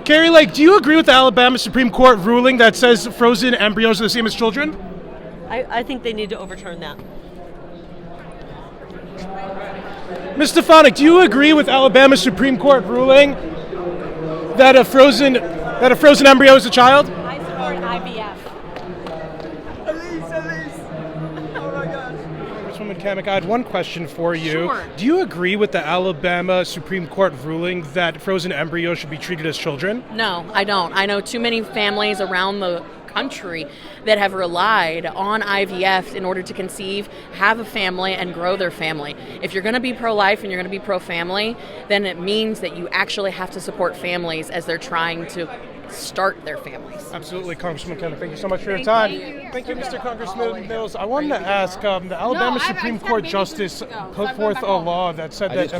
Carrie Lake, do you agree with the Alabama Supreme Court ruling that says frozen embryos are the same as children? I think they need to overturn that. Ms. Stefanik, do you agree with Alabama Supreme Court ruling that a frozen embryo is a child? I support IVF. Elise. Oh my gosh. Congresswoman Kamek, I had one question for you. Sure. Do you agree with the Alabama Supreme Court ruling that frozen embryos should be treated as children? No, I don't. I know too many families around the country that have relied on IVF in order to conceive, have a family, and grow their family. If you're going to be pro-life and you're going to be pro-family, then it means that you actually have to support families as they're trying to start their families. Absolutely, Congressman Kamek. Thank you so much for your time. Thank you, Mr. Congressman Mills. I wanted to ask, the Alabama Supreme Court Justice put forth a law that said that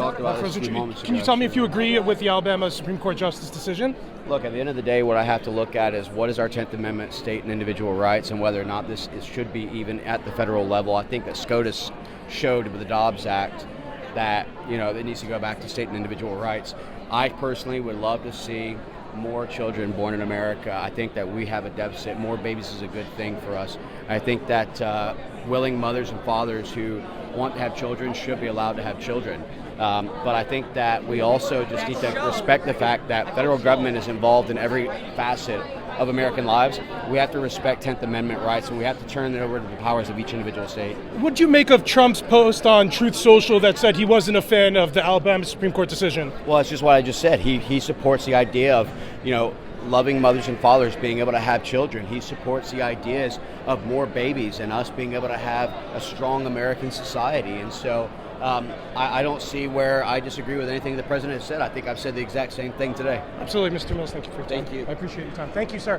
Can you tell me if you agree with the Alabama Supreme Court Justice decision? Look, at the end of the day, what I have to look at is what is our 10th Amendment, state and individual rights, and whether or not this should be even at the federal level. I think that SCOTUS showed with the Dobbs Act that, it needs to go back to state and individual rights. I personally would love to see more children born in America. I think that we have a deficit. More babies is a good thing for us. I think that willing mothers and fathers who want to have children should be allowed to have children. But I think that we also just need to respect the fact that federal government is involved in every facet of American lives. We have to respect 10th Amendment rights, and we have to turn it over to the powers of each individual state. What do you make of Trump's post on Truth Social that said he wasn't a fan of the Alabama Supreme Court decision? Well, it's just what I just said. He supports the idea of, loving mothers and fathers being able to have children. He supports the ideas of more babies and us being able to have a strong American society. And so I don't see where I disagree with anything the president has said. I think I've said the exact same thing today. Absolutely, Mr. Mills. Thank you for your time. Thank you. I appreciate your time. Thank you, sir.